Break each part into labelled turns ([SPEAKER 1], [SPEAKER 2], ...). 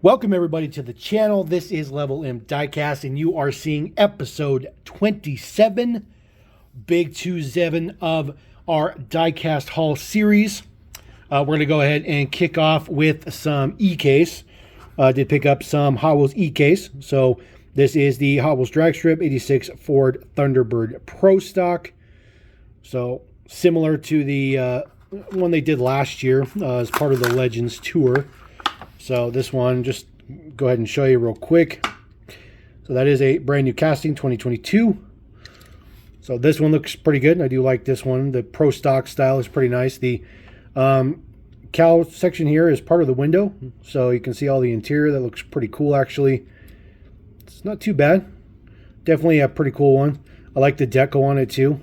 [SPEAKER 1] Welcome everybody to the channel. This is LevelMDiecast and you are seeing episode 27, Big 27 of our Diecast haul series. We're going to go ahead and kick off with some e-case. Did pick up some Hot Wheels e-case. So this is the Hot Wheels Drag Strip 86 Ford Thunderbird Pro Stock. So similar to the one they did last year as part of the Legends Tour. So this one, just go ahead and show you real quick. So that is a brand new casting, 2022. So this one looks pretty good. I do like this one. The Pro Stock style is pretty nice. The cowl section here is part of the window. So you can see all the interior. That looks pretty cool, actually. It's not too bad. Definitely a pretty cool one. I like the deco on it, too.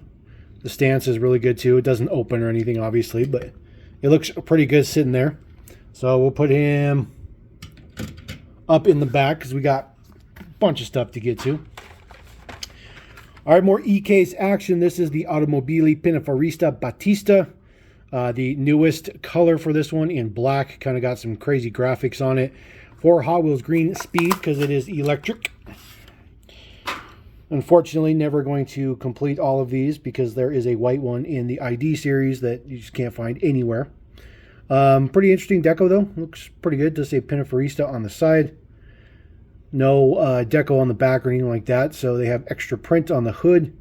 [SPEAKER 1] The stance is really good, too. It doesn't open or anything, obviously, but it looks pretty good sitting there. So we'll put him up in the back because we got a bunch of stuff to get to. All right, more e-case action. This is the Automobili Pininfarina Battista. The newest color for this one in black. Kind of got some crazy graphics on it. For Hot Wheels Green Speed because it is electric. Unfortunately, never going to complete all of these because there is a white one in the ID series that you just can't find anywhere. Pretty interesting deco though. Looks pretty good. Does say Pininfarina on the side. No deco on the back or anything like that. So they have extra print on the hood.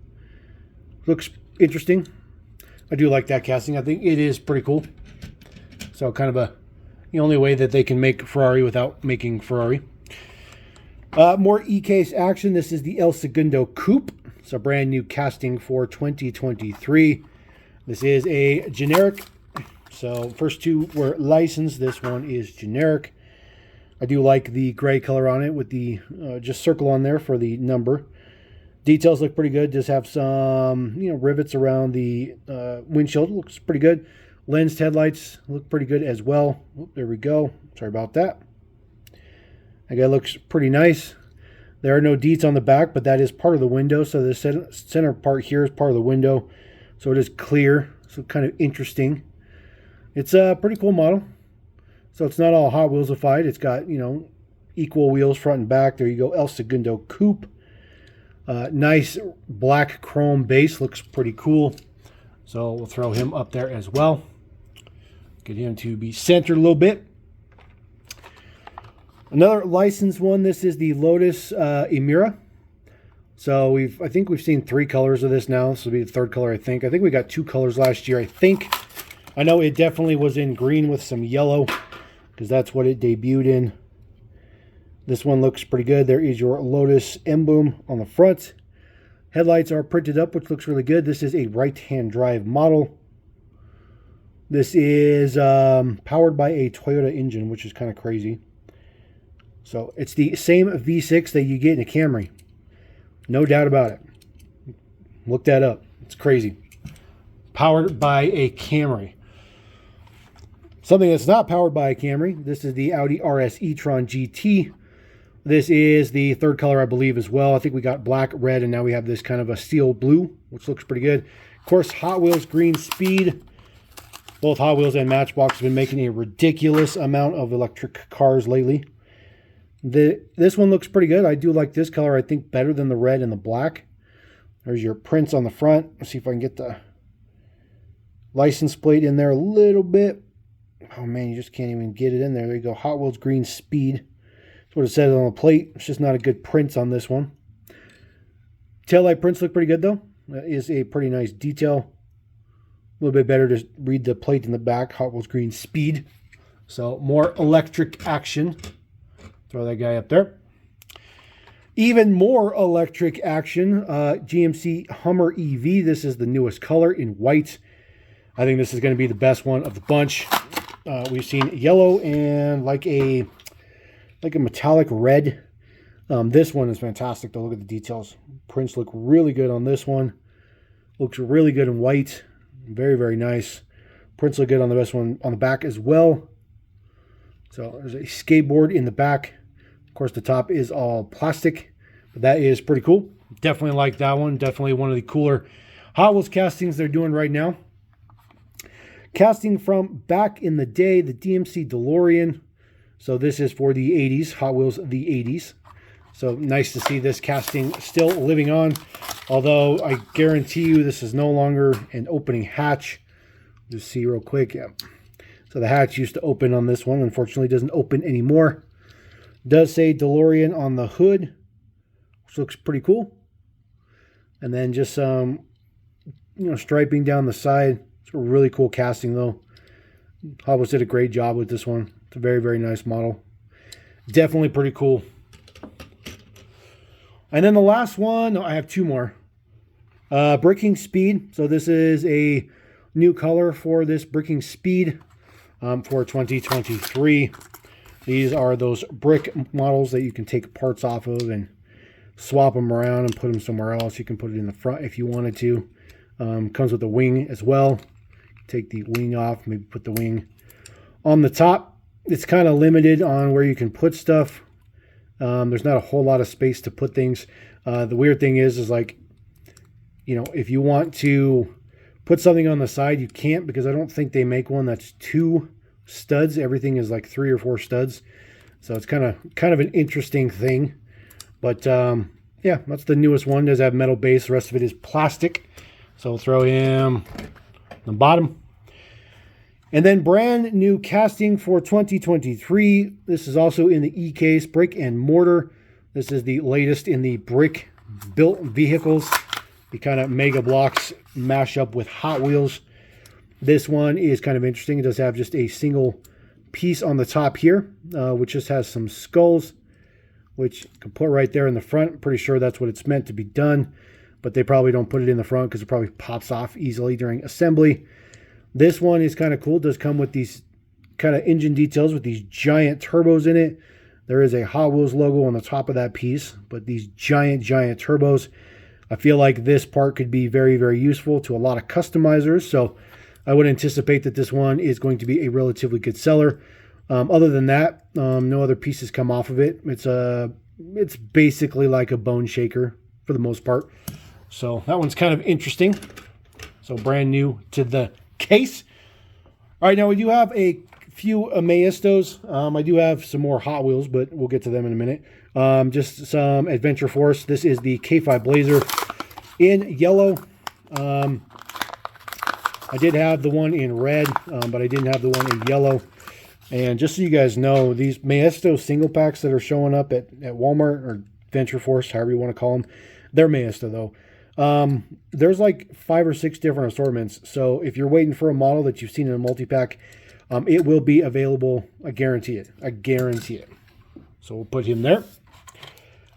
[SPEAKER 1] Looks interesting. I do like that casting. I think it is pretty cool. So kind of the only way that they can make Ferrari without making Ferrari. More e-case action. This is the El Segundo Coupe. It's a brand new casting for 2023. This is a generic. So first two were licensed. This one is generic. I do like the gray color on it with the just circle on there for the number. Details look pretty good. Just have some rivets around the windshield. Looks pretty good. Lensed headlights look pretty good as well. Oh, there we go. Sorry about that. That guy looks pretty nice. There are no deets on the back, but that is part of the window. So the center part here is part of the window. So it is clear. So kind of interesting. It's a pretty cool model. So it's not all Hot Wheelsified. It's got, equal wheels front and back. There you go. El Segundo Coupe. Nice black chrome base. Looks pretty cool. So we'll throw him up there as well. Get him to be centered a little bit. Another licensed one. This is the Lotus Emira. So I think we've seen 3 colors of this now. This will be the 3rd color, I think. I think we got 2 colors last year, I think. I know it definitely was in green with some yellow because that's what it debuted in. This one looks pretty good. There is your Lotus emblem on the front. Headlights are printed up, which looks really good. This is a right-hand drive model. This is powered by a Toyota engine, which is kind of crazy. So it's the same V6 that you get in a Camry. No doubt about it. Look that up. It's crazy. Powered by a Camry. Something that's not powered by a Camry. This is the Audi RS e-tron GT. This is the 3rd color, I believe, as well. I think we got black, red, and now we have this kind of a steel blue, which looks pretty good. Of course, Hot Wheels Green Speed. Both Hot Wheels and Matchbox have been making a ridiculous amount of electric cars lately. This one looks pretty good. I do like this color, I think, better than the red and the black. There's your prints on the front. Let's see if I can get the license plate in there a little bit. Oh man, you just can't even get it in there. There you go. Hot Wheels Green Speed. That's what it says on the plate. It's just not a good print on this one. Taillight prints look pretty good though. That is a pretty nice detail. A little bit better to read the plate in the back. Hot Wheels Green Speed. So more electric action. Throw that guy up there. Even more electric action. GMC Hummer EV. This is the newest color in white. I think this is going to be the best one of the bunch. We've seen yellow and like a metallic red. This one is fantastic though. Look at the details. Prints look really good on this one. Looks really good in white. Very, very nice. Prints look good on the best one on the back as well. So there's a skateboard in the back. Of course, the top is all plastic, but that is pretty cool. Definitely like that one. Definitely one of the cooler Hot Wheels castings they're doing right now. Casting from back in the day, the DMC DeLorean. So this is for the 80s, Hot Wheels the 80s. So nice to see this casting still living on. Although I guarantee you this is no longer an opening hatch. Just see real quick. Yeah. So the hatch used to open on this one. Unfortunately, doesn't open anymore. Does say DeLorean on the hood, which looks pretty cool. And then just some, striping down the side. It's a really cool casting though. Hot Wheels did a great job with this one. It's a very, very nice model. Definitely pretty cool. And then the last one, I have two more. Bricking Speed. So this is a new color for this Bricking Speed for 2023. These are those brick models that you can take parts off of and swap them around and put them somewhere else. You can put it in the front if you wanted to. Comes with a wing as well. Take the wing off, maybe put the wing on the top. It's kind of limited on where you can put stuff. There's not a whole lot of space to put things. The weird thing is like, if you want to put something on the side, you can't, because I don't think they make one that's 2 studs. Everything is like 3 or 4 studs. So it's kind of an interesting thing. But yeah, that's the newest one. It does have metal base. The rest of it is plastic. So we'll throw him on the bottom. And then brand new casting for 2023. This is also in the E-Case, brick and mortar. This is the latest in the brick built vehicles. The kind of mega blocks mash up with Hot Wheels. This one is kind of interesting. It does have just a single piece on the top here, which just has some skulls, which you can put right there in the front. I'm pretty sure that's what it's meant to be done, but they probably don't put it in the front because it probably pops off easily during assembly. This one is kind of cool. It does come with these kind of engine details with these giant turbos in it. There is a Hot Wheels logo on the top of that piece, but these giant turbos. I feel like this part could be very, very useful to a lot of customizers. So I would anticipate that this one is going to be a relatively good seller. Other than that, no other pieces come off of it. It's basically like a bone shaker for the most part. So that one's kind of interesting. So brand new to the case. All right, now we do have a few Maistos. I do have some more Hot Wheels, but we'll get to them in a minute. Just some Adventure Force. This is the K5 Blazer in yellow. I did have the one in red, but I didn't have the one in yellow. And just so you guys know, these Maisto single packs that are showing up at Walmart or Adventure Force, however you want to call them, they're Maisto though. There's like 5 or 6 different assortments. So if you're waiting for a model that you've seen in a multi-pack, it will be available. I guarantee it. I guarantee it. So we'll put him there.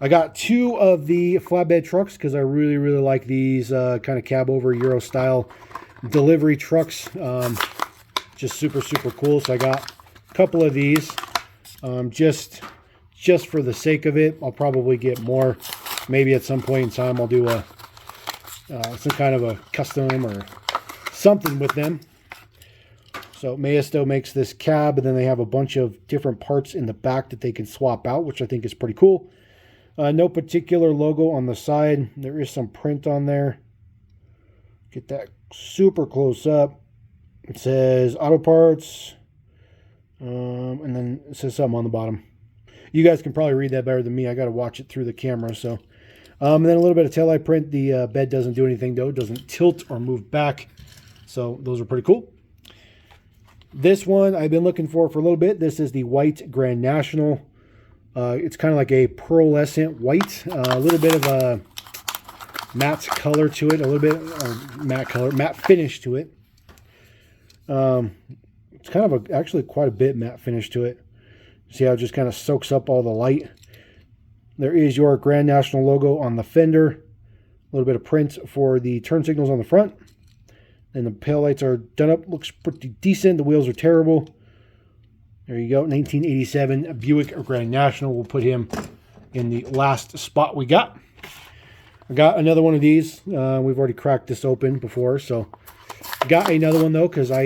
[SPEAKER 1] I got 2 of the flatbed trucks because I really, really like these kind of cab over Euro style delivery trucks. Just super, super cool. So I got a couple of these just for the sake of it. I'll probably get more. Maybe at some point in time I'll do some kind of a custom or something with them. So Maisto makes this cab, and then they have a bunch of different parts in the back that they can swap out, which I think is pretty cool. No particular logo on the side. There is some print on there. Get that super close up. It says Auto Parts, and then it says something on the bottom. You guys can probably read that better than me. I got to watch it through the camera. So, and then a little bit of taillight print. The bed doesn't do anything though. It doesn't tilt or move back. So those are pretty cool. This one I've been looking for a little bit. This is the white Grand National. It's kind of like a pearlescent white. A little bit of a matte color to it. A little bit matte finish to it. It's kind of actually quite a bit matte finish to it. See how it just kind of soaks up all the light. There is your Grand National logo on the fender. A little bit of print for the turn signals on the front. And the tail lights are done up. Looks pretty decent. The wheels are terrible. There you go. 1987 Buick Grand National. We'll put him in the last spot we got. I got another one of these. We've already cracked this open before. So got another one though, because I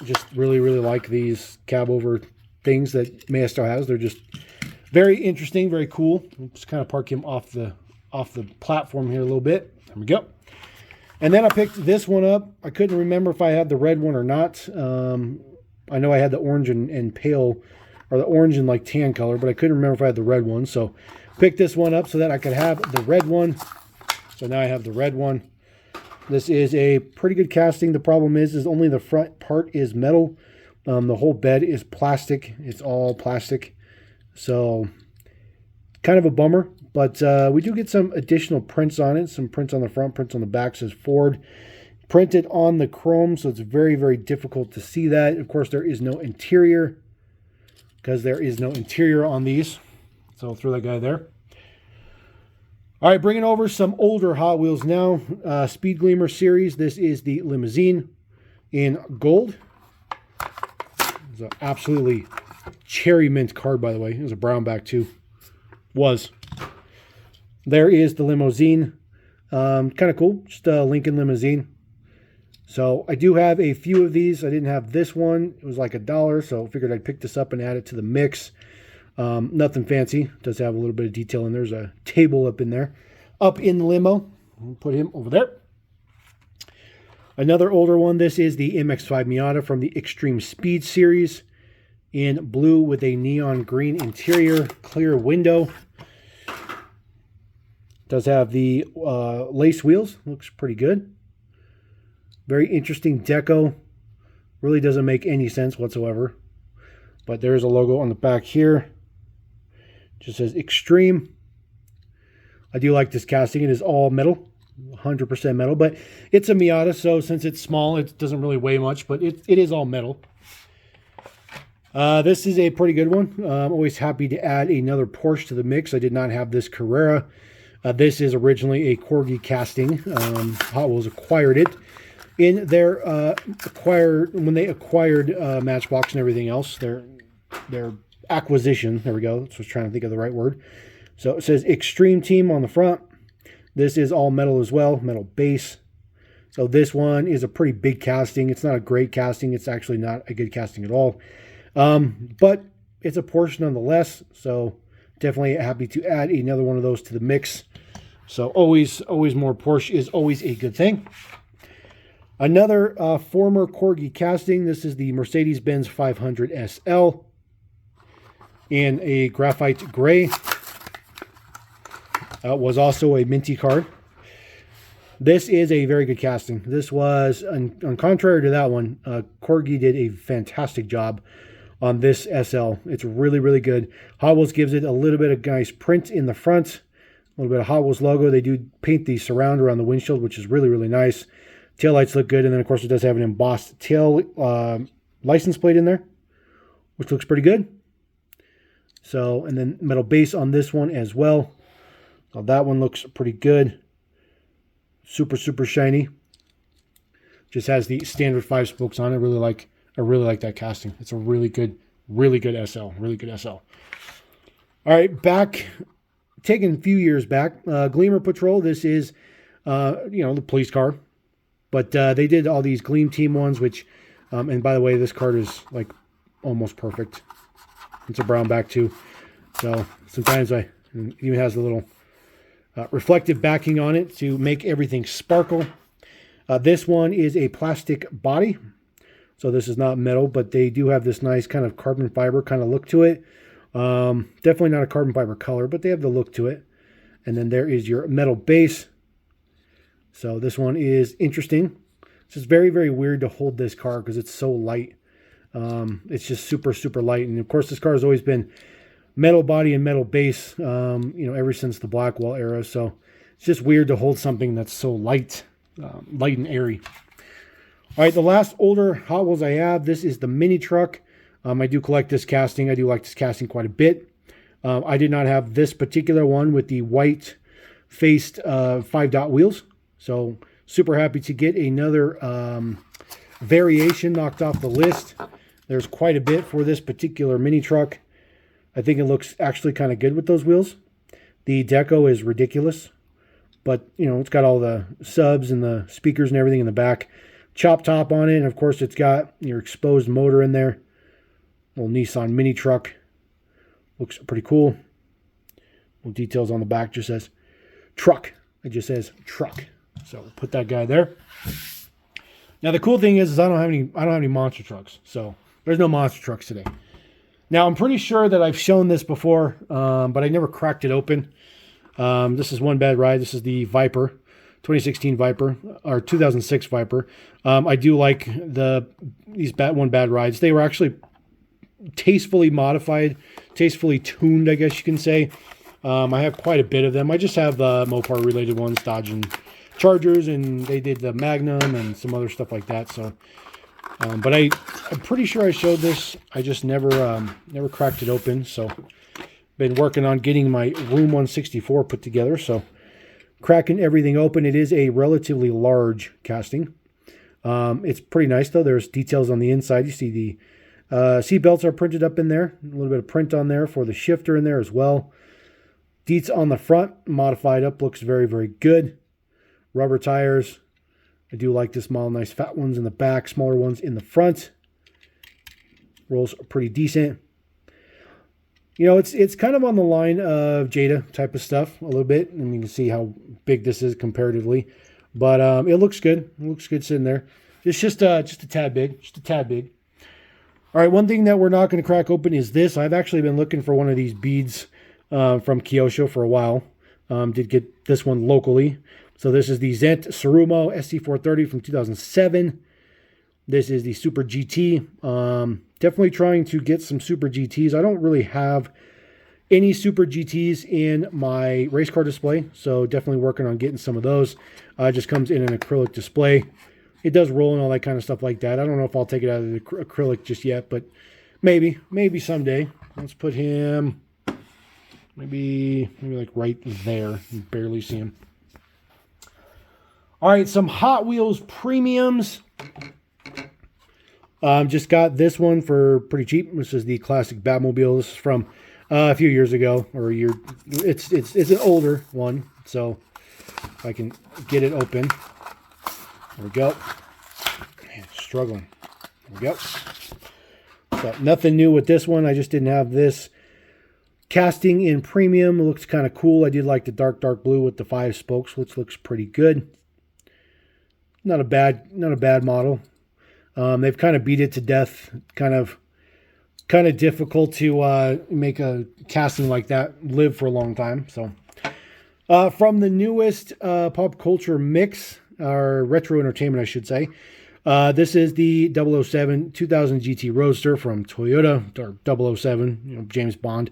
[SPEAKER 1] just really, really like these cab over things that Maisto has. They're just very interesting, very cool. We'll just kind of park him off the platform here a little bit. There we go. And then I picked this one up. I couldn't remember if I had the red one or not. I know I had the orange and pale or the orange and like tan color, but I couldn't remember if I had the red one. So picked this one up so that I could have the red one. So now I have the red one. This is a pretty good casting. The problem is only the front part is metal. The whole bed is plastic. It's all plastic. So kind of a bummer, but we do get some additional prints on it. Some prints on the front, prints on the back. It says Ford. Printed on the chrome, so it's very, very difficult to see that. Of course, there is no interior, because there is no interior on these. So I'll throw that guy there. All right, bringing over some older Hot Wheels now. Speed Gleamer series. This is the Limousine in gold. It's an absolutely cherry mint card, by the way. It was a brown back too. Was. There is the Limousine. Kind of cool. Just a Lincoln Limousine. So I do have a few of these. I didn't have this one. It was like $1, so I figured I'd pick this up and add it to the mix. Nothing fancy. It does have a little bit of detail, and there's a table up in there. Up in the limo. We'll put him over there. Another older one. This is the MX-5 Miata from the Extreme Speed series in blue with a neon green interior, clear window. Does have the lace wheels. Looks pretty good. Very interesting deco. Really doesn't make any sense whatsoever. But there's a logo on the back here. Just says Extreme. I do like this casting. It is all metal. 100% metal. But it's a Miata, so since it's small, it doesn't really weigh much. But it is all metal. This is a pretty good one. I'm always happy to add another Porsche to the mix. I did not have this Carrera. This is originally a Corgi casting. Hot Wheels acquired it. In their when they acquired Matchbox and everything else, their acquisition, there we go, that's what I was trying to think of the right word. So it says Extreme Team on the front. This is all metal as well, metal base. So this one is a pretty big casting. It's not a great casting. It's actually not a good casting at all. But it's a Porsche nonetheless, so definitely happy to add another one of those to the mix. So always more Porsche is always a good thing. Another former Corgi casting. This is the Mercedes-Benz 500 SL in a graphite gray. Was also a minty card. This is a very good casting. This was, on contrary to that one, Corgi did a fantastic job on this SL. It's really, really good. Hot Wheels gives it a little bit of nice print in the front. A little bit of Hot Wheels logo. They do paint the surround around the windshield, which is really, really nice. Taillights look good, and then of course it does have an embossed tail license plate in there, which looks pretty good. So, and then metal base on this one as well. So that one looks pretty good. Super, super shiny. Just has the standard 5 spokes on it. I really like that casting. It's a really good SL. Really good SL. All right, back, taking a few years back, Gleamer Patrol. This is, the police car. But they did all these Gleam Team ones, which, and by the way, this card is like almost perfect. It's a brown back too. So sometimes it even has a little reflective backing on it to make everything sparkle. This one is a plastic body. So this is not metal, but they do have this nice kind of carbon fiber kind of look to it. Definitely not a carbon fiber color, but they have the look to it. And then there is your metal base. So this one is interesting. It's just very, very weird to hold this car because it's so light. It's just super, super light. And of course, this car has always been metal body and metal base, ever since the Blackwell era. So it's just weird to hold something that's so light, light and airy. All right, the last older Hot Wheels I have, this is the mini truck. I do collect this casting. I do like this casting quite a bit. I did not have this particular one with the white faced 5-dot wheels. So super happy to get another variation knocked off the list. There's quite a bit for this particular mini truck. I think it looks actually kind of good with those wheels. The deco is ridiculous, but it's got all the subs and the speakers and everything in the back. Chop top on it, and of course it's got your exposed motor in there. Little Nissan mini truck. Looks pretty cool. Little details on the back, just says truck. It just says truck. So we'll put that guy there. Now the cool thing is I don't have any monster trucks. So there's no monster trucks today. Now, I'm pretty sure that I've shown this before, but I never cracked it open. This is One Bad Ride. This is the Viper, 2016 Viper, or 2006 Viper. I do like these One Bad Rides. They were actually tastefully modified, tastefully tuned, I guess you can say. I have quite a bit of them. I just have the Mopar related ones, Dodge and Chargers, and they did the Magnum and some other stuff like that. So, but I'm pretty sure I showed this. I just never cracked it open. So, been working on getting my Room 164 put together. So, cracking everything open. It is a relatively large casting. It's pretty nice though. There's details on the inside. You see the seat belts are printed up in there. A little bit of print on there for the shifter in there as well. Deets on the front, modified up, looks very, very good. Rubber tires. I do like this model. Nice fat ones in the back, smaller ones in the front. Rolls are pretty decent. You know, it's kind of on the line of Jada type of stuff a little bit. And you can see how big this is comparatively. But it looks good. It looks good sitting there. It's just a tad big. Just a tad big. All right, one thing that we're not going to crack open is this. I've actually been looking for one of these beads from Kyosho for a while. Did get this one locally. So this is the Zent Tsurumo SC430 from 2007. This is the Super GT. Definitely trying to get some Super GTs. I don't really have any Super GTs in my race car display, so definitely working on getting some of those. It just comes in an acrylic display. It does roll and all that kind of stuff like that. I don't know if I'll take it out of the acrylic just yet, but maybe someday. Let's put him maybe like right there. You can barely see him. All right, some Hot Wheels premiums. Just got this one for pretty cheap. This is the classic Batmobile. This is from a few years ago, or a year. It's an older one, so if I can get it open. There we go. Man, struggling. There we go. So nothing new with this one. I just didn't have this casting in premium. It looks kind of cool. I did like the dark blue with the 5 spokes, which looks pretty good. Not a bad model. They've kind of beat it to death. Kind of difficult to make a casting like that live for a long time. So, from the newest pop culture mix, or retro entertainment, I should say. This is the 007 2000 GT Roadster from Toyota, or 007, you know, James Bond.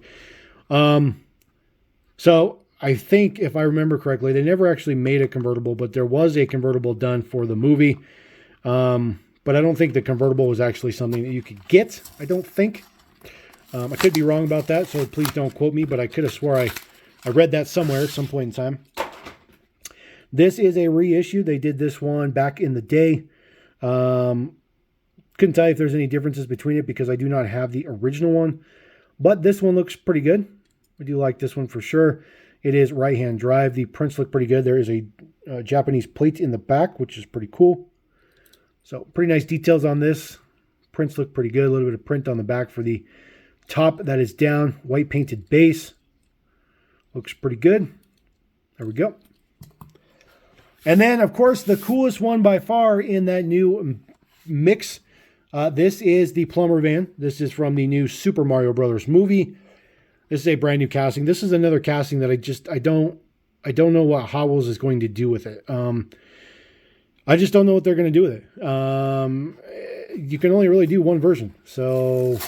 [SPEAKER 1] So I think, if I remember correctly, they never actually made a convertible, but there was a convertible done for the movie. But I don't think the convertible was actually something that you could get. I don't think. I could be wrong about that, so please don't quote me, but I could have swore I read that somewhere at some point in time. This is a reissue. They did this one back in the day. Couldn't tell you if there's any differences between it because I do not have the original one. But this one looks pretty good. I do like this one for sure. It is right-hand drive. The prints look pretty good. There is a Japanese plate in the back, which is pretty cool. So pretty nice details on this. Prints look pretty good. A little bit of print on the back for the top that is down. White painted base. Looks pretty good. There we go. And then, of course, the coolest one by far in that new mix. This is the Plumber van. This is from the new Super Mario Brothers movie. This is a brand new casting. This is another casting that I don't know what Hot Wheels is going to do with it. I just don't know what they're going to do with it. You can only really do one version, so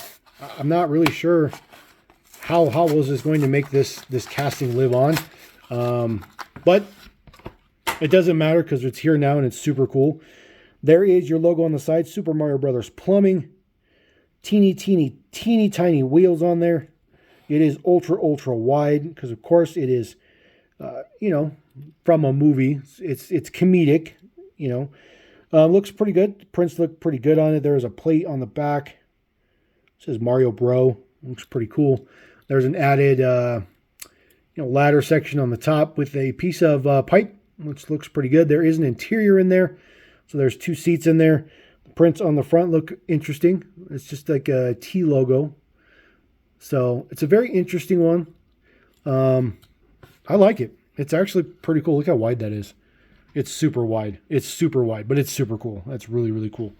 [SPEAKER 1] I'm not really sure how Hot Wheels is going to make this casting live on. But it doesn't matter because it's here now and it's super cool. There is your logo on the side, Super Mario Brothers Plumbing. Teeny tiny wheels on there. It is ultra wide because, of course, it is, from a movie. It's comedic, Looks pretty good. Prints look pretty good on it. There's a plate on the back. It says Mario Bro. Looks pretty cool. There's an added, ladder section on the top with a piece of pipe, which looks pretty good. There is an interior in there. So there's 2 seats in there. The prints on the front look interesting. It's just like a T logo. So it's a very interesting one. I like it. It's actually pretty cool. Look how wide that is. It's super wide. It's super wide, but it's super cool. That's really, really cool.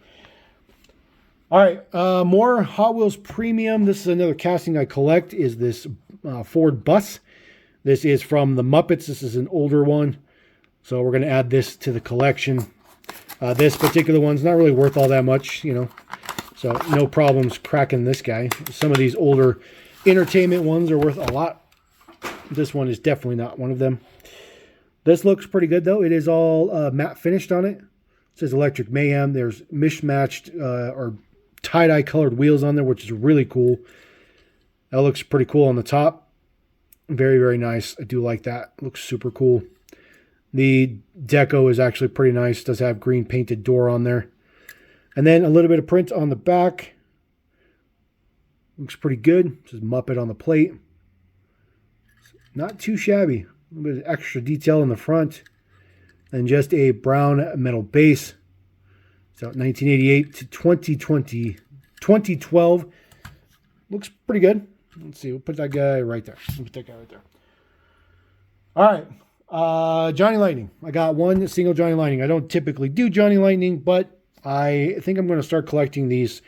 [SPEAKER 1] All right, more Hot Wheels Premium. This is another casting I collect, is this Ford bus. This is from the Muppets. This is an older one. So we're going to add this to the collection. This particular one's not really worth all that much, you know. So no problems cracking this guy. Some of these older entertainment ones are worth a lot. This one is definitely not one of them. This looks pretty good, though. It is all matte finished on it. It says Electric Mayhem. There's mismatched or tie-dye colored wheels on there, which is really cool. That looks pretty cool on the top. Very, very nice. I do like that. Looks super cool. The deco is actually pretty nice. Does have green painted door on there. And then a little bit of print on the back. Looks pretty good. It says Muppet on the plate. Not too shabby. A little bit of extra detail in the front. And just a brown metal base. So 1988 to 2012. Looks pretty good. Let's see. We'll put that guy right there. We'll put that guy right there. All right. Johnny Lightning. I got one single Johnny Lightning. I don't typically do Johnny Lightning, but I think I'm going to start collecting these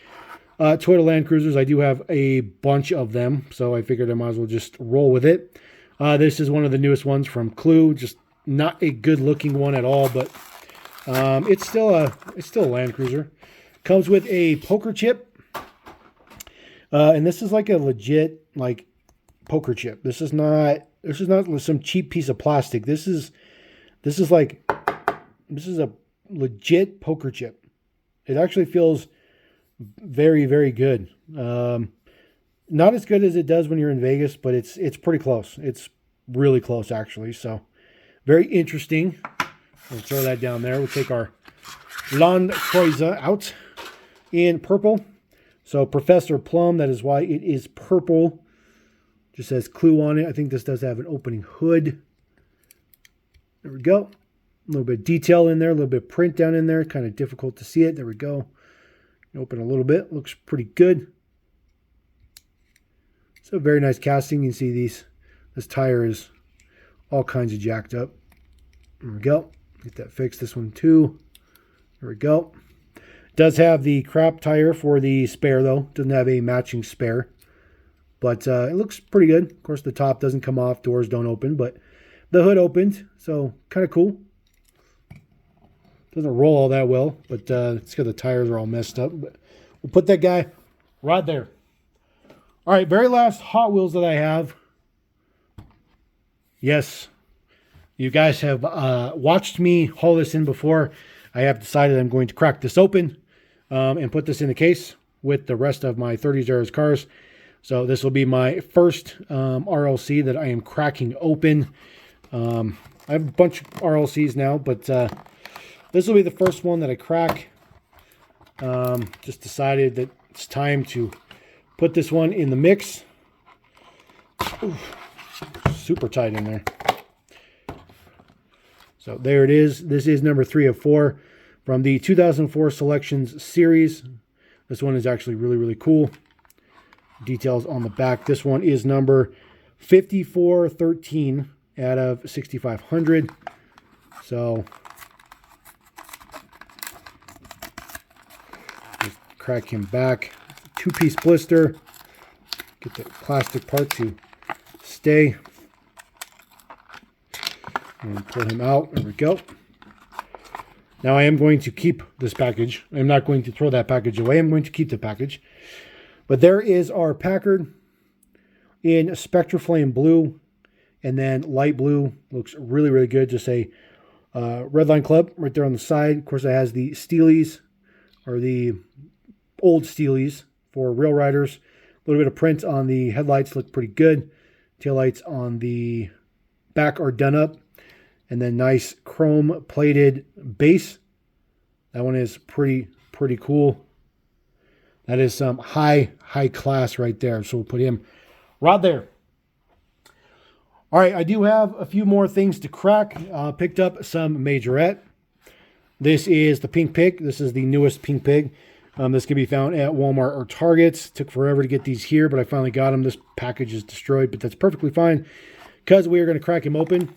[SPEAKER 1] Toyota Land Cruisers. I do have a bunch of them, so I figured I might as well just roll with it. This is one of the newest ones from Clue. Just not a good looking one at all, but it's still a Land Cruiser. Comes with a poker chip, and this is like a legit poker chip. This is not some cheap piece of plastic. This is a legit poker chip. It actually feels very, very good. Not as good as it does when you're in Vegas, but it's pretty close. It's really close, actually. So very interesting. We'll throw that down there. We'll take our Land Cruiser out in purple. So Professor Plum, that is why it is purple. Just says Clue on it. I think this does have an opening hood. There we go. A little bit of detail in there, a little bit of print down in there. Kind of difficult to see it. There we go. Open a little bit. Looks pretty good. So very nice casting. You can see this tire is all kinds of jacked up. There we go. Get that fixed. This one too. There we go. Does have the crap tire for the spare though. Doesn't have a matching spare. But it looks pretty good. Of course, the top doesn't come off. Doors don't open. But the hood opened. So kind of cool. Doesn't roll all that well. But it's because the tires are all messed up. But we'll put that guy right there. All right. Very last Hot Wheels that I have. Yes. You guys have watched me haul this in before. I have decided I'm going to crack this open and put this in the case with the rest of my 30s eras cars. So this will be my first RLC that I am cracking open. I have a bunch of RLCs now, but this will be the first one that I crack. Just decided that it's time to put this one in the mix. Ooh, super tight in there. So there it is. This is number 3 of 4 from the 2004 Selections series. This one is actually really, really cool. Details on the back. This one is number 5413 out of 6500. So just crack him back. 2-piece blister. Get the plastic part to stay. And pull him out. There we go. Now I am going to keep this package. I'm not going to throw that package away. I'm going to keep the package. But there is our Packard in Spectraflame blue and then light blue. Looks really, really good. Just a Redline Club right there on the side. Of course, it has the Steelies or the old Steelies for Rail Riders. A little bit of print on the headlights. Look pretty good. Taillights on the back are done up. And then nice chrome plated base. That one is pretty cool. That is some high class right there. So we'll put him right there. All right, I do have a few more things to crack. Picked up some Majorette. This is the Pink Pig. This is the newest Pink Pig. This can be found at Walmart or Targets. Took forever to get these here, but I finally got them. This package is destroyed, but that's perfectly fine because we are going to crack him open.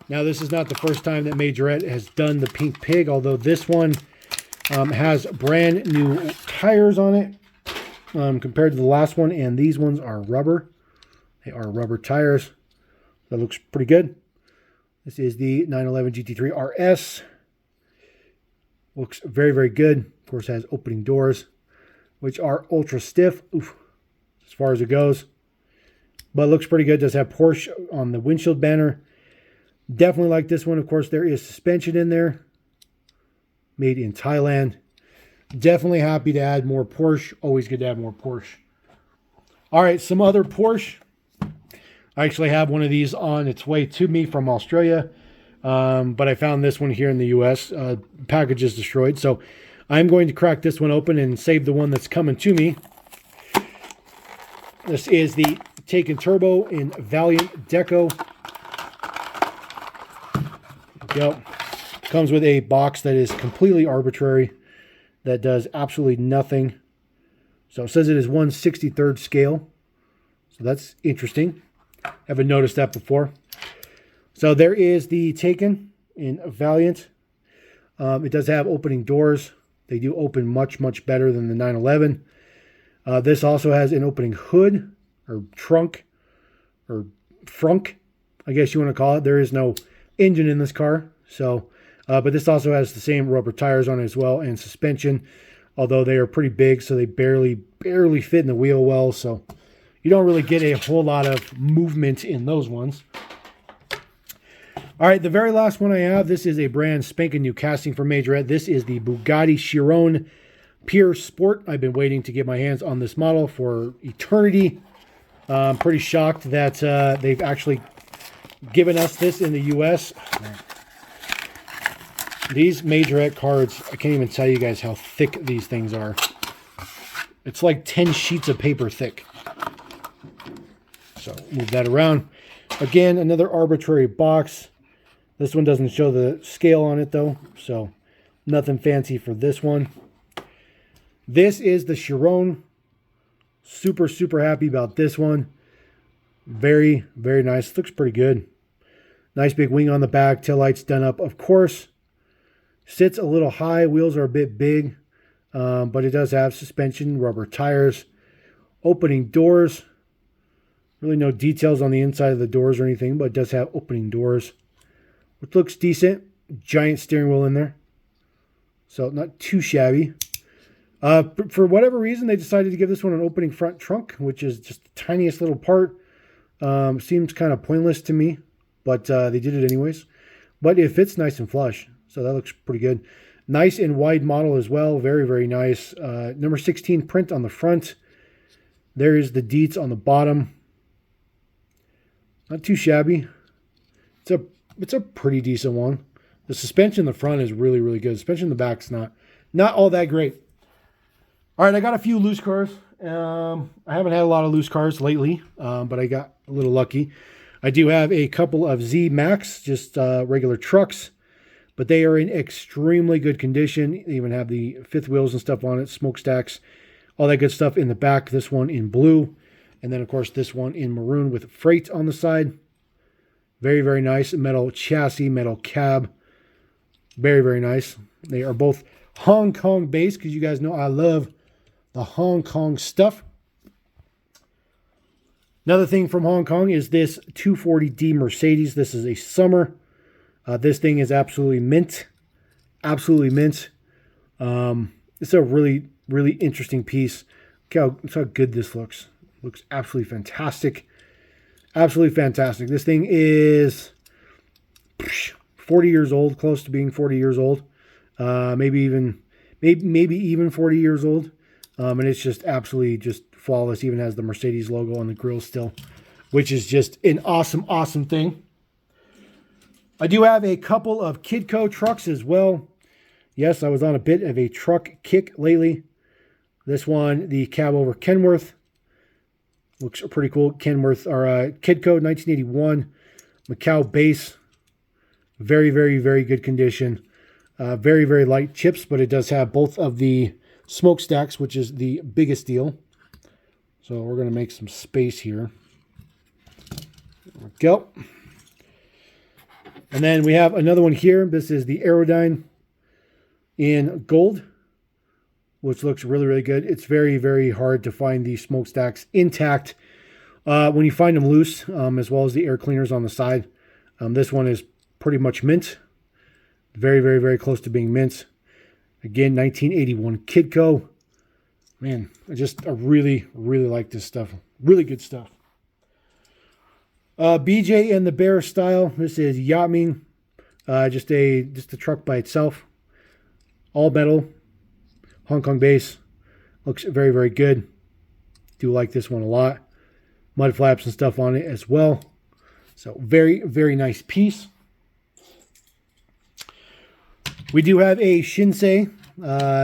[SPEAKER 1] Now, this is not the first time that Majorette has done the Pink Pig, although this one Has brand new tires on it compared to the last one, and these ones are rubber. They are rubber tires. That looks pretty good. This is the 911 GT3 RS. Looks very, very good. Of course, has opening doors, which are ultra stiff. Oof, as far as it goes. But it looks pretty good. Does have Porsche on the windshield banner. Definitely like this one. Of course, there is suspension in there. Made in Thailand. Definitely happy to add more Porsche. Always good to add more Porsche. All right, some other Porsche. I actually have one of these on its way to me from Australia. But I found this one here in the U.S. Package is destroyed. So I'm going to crack this one open and save the one that's coming to me. This is the Taken Turbo in Valiant Deco. Yep. Comes with a box that is completely arbitrary. That does absolutely nothing. So it says it is 1/63rd scale. So that's interesting. Haven't noticed that before. So there is the Taken in Valiant. It does have opening doors. They do open much, much better than the 911. This also has an opening hood or trunk or frunk, I guess you want to call it. There is no engine in this car. So, but this also has the same rubber tires on it as well and suspension, although they are pretty big, so they barely fit in the wheel well. So you don't really get a whole lot of movement in those ones. All right, the very last one I have, this is a brand spanking new casting from Majorette. This is the Bugatti Chiron Pure Sport. I've been waiting to get my hands on this model for eternity. I'm pretty shocked that they've actually given us this in the U.S. These Majorette cards, I can't even tell you guys how thick these things are. It's like 10 sheets of paper thick. So move that around. Again, another arbitrary box. This one doesn't show the scale on it though, so nothing fancy for this one. This is the Chiron. Super, super happy about this one. Very, very nice. Looks pretty good. Nice big wing on the back. Taillights done up, of course. Sits a little high. Wheels are a bit big, but it does have suspension, rubber tires, opening doors. Really no details on the inside of the doors or anything, but it does have opening doors, which looks decent. Giant steering wheel in there, so not too shabby. For whatever reason, they decided to give this one an opening front trunk, which is just the tiniest little part. Seems kind of pointless to me, but they did it anyways. But it fits nice and flush, so that looks pretty good. Nice and wide model as well. Very, very nice. Number 16 print on the front. There is the deets on the bottom. Not too shabby. It's a pretty decent one. The suspension in the front is really, really good. Suspension in the back's not all that great. All right, I got a few loose cars. I haven't had a lot of loose cars lately, but I got a little lucky. I do have a couple of Z Max, just regular trucks, but they are in extremely good condition. They even have the fifth wheels and stuff on it, smokestacks, all that good stuff in the back. This one in blue, and then, of course, this one in maroon with freight on the side. Very, very nice. Metal chassis, metal cab. Very, very nice. They are both Hong Kong based, because you guys know I love the Hong Kong stuff. Another thing from Hong Kong is this 240D Mercedes. This is a summer. This thing is absolutely mint. Absolutely mint. It's a really, really interesting piece. Look how good this looks. Looks absolutely fantastic. Absolutely fantastic. This thing is 40 years old, close to being 40 years old. Maybe even 40 years old. And it's just absolutely just flawless. Even has the Mercedes logo on the grill still, which is just an awesome, awesome thing. I do have a couple of Kidco trucks as well. Yes, I was on a bit of a truck kick lately. This one, the cab over Kenworth. Looks pretty cool. Kenworth, or Kidco 1981 Macau base. Very, very, very good condition. Very, very light chips, but it does have both of the smokestacks, which is the biggest deal. So we're going to make some space here. There we go. And then we have another one here. This is the Aerodyne in gold. which looks really, really good. It's very, very hard to find these smokestacks intact when you find them loose, as well as the air cleaners on the side. This one is pretty much mint. Very, very, very close to being mint. Again, 1981 Kidco. Man, I really, really like this stuff. Really good stuff. BJ and the Bear style. This is Yaming. Just a truck by itself. All metal. Hong Kong base. Looks very, very good. Do like this one a lot. Mud flaps and stuff on it as well. So very, very nice piece. We do have a Shinsei.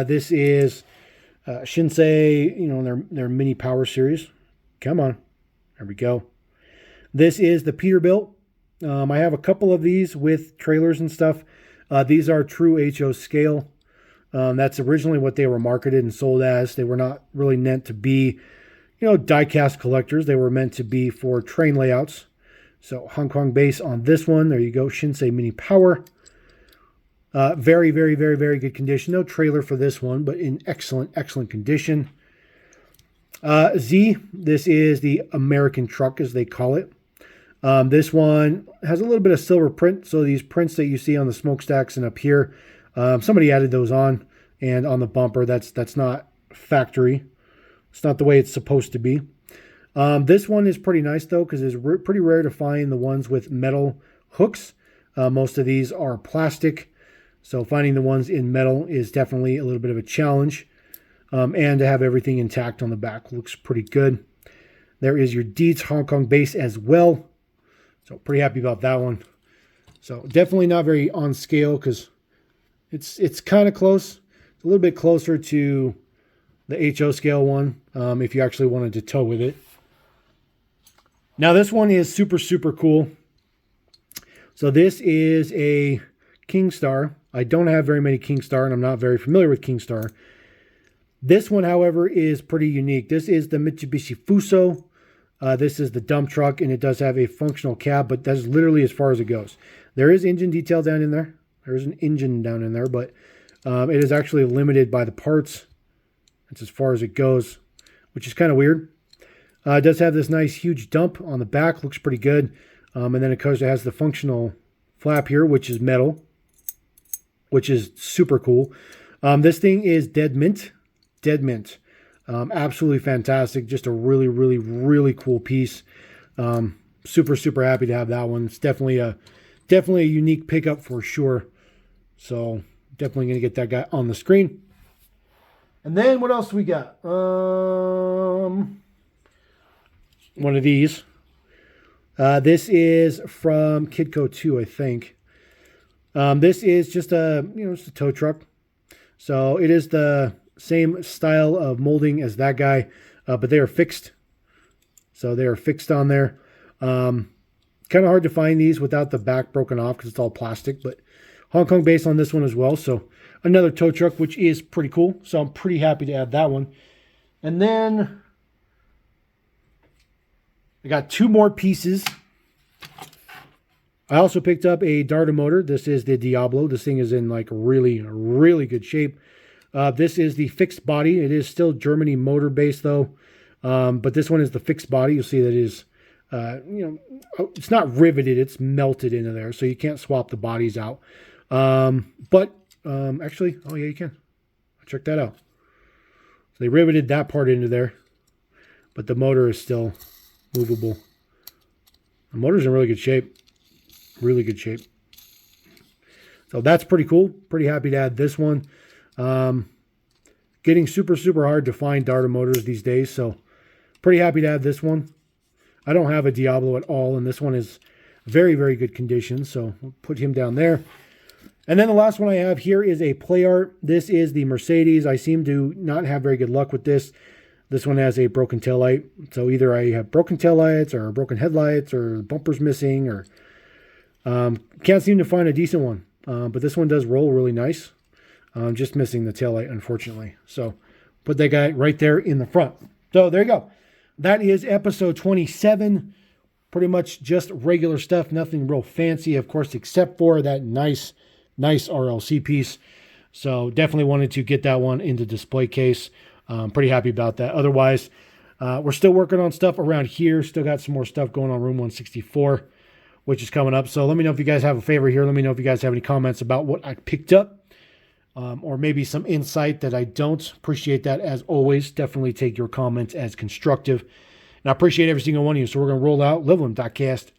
[SPEAKER 1] This is Shinsei, you know, their mini power series. Come on. There we go. This is the Peterbilt. I have a couple of these with trailers and stuff. These are true HO scale. That's originally what they were marketed and sold as. They were not really meant to be, you know, diecast collectors. They were meant to be for train layouts. So Hong Kong base on this one. There you go. Shinsei mini power. Very, very, very, very good condition. No trailer for this one, but in excellent, excellent condition. Z, this is the American truck, as they call it. This one has a little bit of silver print. So these prints that you see on the smokestacks and up here, somebody added those on. And on the bumper, that's not factory. It's not the way it's supposed to be. This one is pretty nice, though, because it's pretty rare to find the ones with metal hooks. Most of these are plastic. So finding the ones in metal is definitely a little bit of a challenge. And to have everything intact on the back looks pretty good. There is your Dietz Hong Kong base as well. So pretty happy about that one. So definitely not very on scale because it's kind of close. It's a little bit closer to the HO scale one if you actually wanted to tow with it. Now this one is super, super cool. So this is a Kingstar. I don't have very many Kingstar, and I'm not very familiar with Kingstar. This one, however, is pretty unique. This is the Mitsubishi Fuso. This is the dump truck, and it does have a functional cab, but that's literally as far as it goes. There is engine detail down in there. There's an engine down in there, but it is actually limited by the parts. That's as far as it goes, which is kind of weird. It does have this nice huge dump on the back. Looks pretty good. And then it has the functional flap here, which is metal, which is super cool. This thing is dead mint. Dead mint. Absolutely fantastic. Just a really, really, really cool piece. Super, super happy to have that one. It's definitely a unique pickup for sure. So definitely going to get that guy on the screen. And then what else we got? One of these. This is from Kidco 2, I think. This is just just a tow truck. So it is the same style of molding as that guy, but they are fixed. So they are fixed on there. Kind of hard to find these without the back broken off because it's all plastic, but Hong Kong base on this one as well. So another tow truck, which is pretty cool. So I'm pretty happy to add that one. And then I got two more pieces. I also picked up a Darter motor. This is the Diablo. This thing is in like really, really good shape. This is the fixed body. It is still Germany motor base though. But this one is the fixed body. You'll see that it is, it's not riveted. It's melted into there. So you can't swap the bodies out. Actually, oh yeah, you can. Check that out. So they riveted that part into there. But the motor is still movable. The motor's in really good shape. Really good shape. So that's pretty cool. Pretty happy to add this one. Getting super, super hard to find Darter motors these days. So pretty happy to have this one. I don't have a Diablo at all. And this one is very, very good condition. So we'll put him down there. And then the last one I have here is a Play Art. This is the Mercedes. I seem to not have very good luck with this. This one has a broken taillight. So either I have broken taillights or broken headlights or bumpers missing or can't seem to find a decent one. But this one does roll really nice. Just missing the taillight, unfortunately. So put that guy right there in the front. So there you go. That is episode 27. Pretty much just regular stuff. Nothing real fancy, of course, except for that nice RLC piece. So definitely wanted to get that one into display case. Pretty happy about that. Otherwise, we're still working on stuff around here. Still got some more stuff going on room 164, which is coming up. So let me know if you guys have a favorite here. Let me know if you guys have any comments about what I picked up. Or maybe some insight that I don't. Appreciate that as always. Definitely take your comments as constructive. And I appreciate every single one of you. So we're going to roll out LevelMDiecast